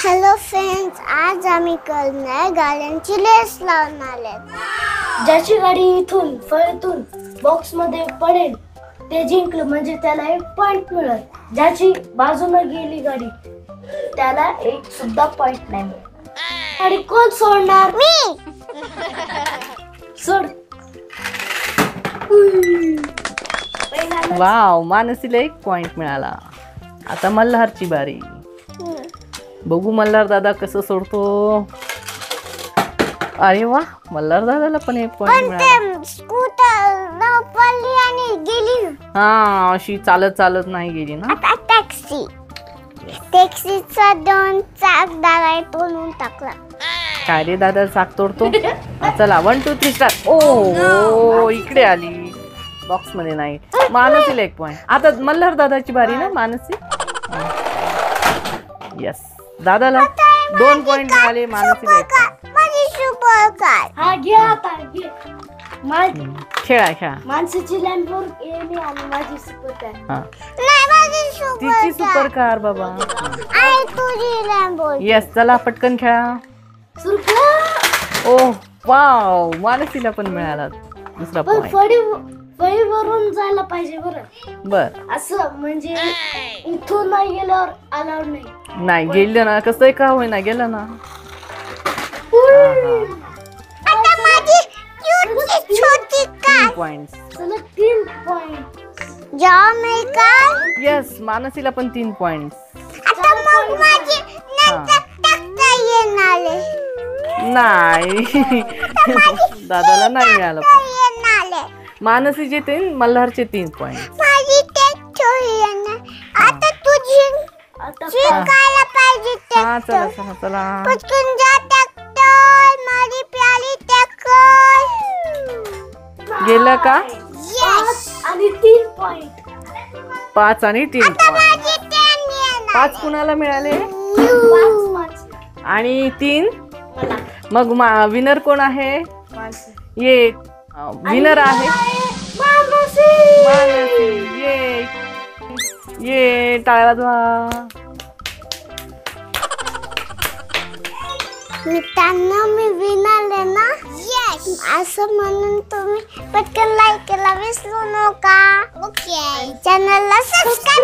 Hello friends, आज आम्ही करणार गाड्यांची रेस लावणार आहे। ज्याची गाडी इथून फळीतून बॉक्स मध्ये पडेल ते जिंकलं म्हणजे त्याला 1 पॉइंट मिळेल। ज्याची बाजूने गेली गाडी त्याला 1 सुद्धा पॉइंट नाही मिळेल। गाडी कोण सोडणार? मी सोड। वाव, मानसीला 1 पॉइंट मिळाला। आता मल्हारची बारी। बघू मल्हार दादा कसं सोडतो। अरे वा, मल्हार दादाला पण 1 पॉइंट मिळाला। स्कूटर पडली आणि गेली। हा, अशी चालत चालत नाही गेली ना। आता टॅक्सीचा 2 चाक दारात तोडून टाकला। काय रे दादा, चाक तोडतो। चला 1 2 3 स्टार्ट। ओ, इकडे आली, बॉक्स मध्ये नाही। मानसीला 1 पॉइंट। आता मल्हार दादाची बारी ना। मानसी, यस, दादाला 2 पॉइंट मिळाले, मानसीला 1 पॉइंट। माझी सुपर कार। हा घे, आता घे। खेळा। माणसाची लॅम्बोर्गिनी आणि माझी सुपर कार। हा, नाही, माझी सुपर तिची सुपर कार बाबा। आई तुझी लॅम्बोर्गिनी। यस, चला पटकन खेळा। सुरू कर। ओ वाव, मानसीला पण मिळाला दुसरा पण पॉइंट। फळीवरून जायला पाहिजे बरं। बर, असं म्हणजे इथून नाही गेल्यावर अलाउड नाही। नाही गेलं ना, कसं का होईना गेलं ना। आता माझी छोटी कार। 3 पॉइंट्स। चला 3 पॉइंट। जाऊ कार। यस, मानसीला पण 3 पॉइंट्स। आता मग माझी नंतर टाकता येणार आहे। नाही, दादाला नाही मिळालं। येणार आहे। मानसीचे 3, मल्हारचे 3 पॉइंट। माझी ट्रॅक्टर येणार। आता तुझी आता शिकायला पाहिजे हा, ट्रॅक्टर। चला पटकन जा ट्रॅक्टर, माझी प्यारी ट्रॅक्टर। गेलं का? यस, 5 आणि 3 पॉइंट। 5 आणि 3 आता पॉइंट। माझी ट्रेन येणार। 5 कुणाला मिळाले 5 आणि 3? मला मग विनर कोण आहे? ये विनर आहे मानसी। ये टाळ्या वाजवा। मित्रांनो, मी विनर आहे ना। यस, असं म्हणून तुम्ही पटकन लाईक करायला विसरू नका। ओके, चॅनलला सबस्क्राईब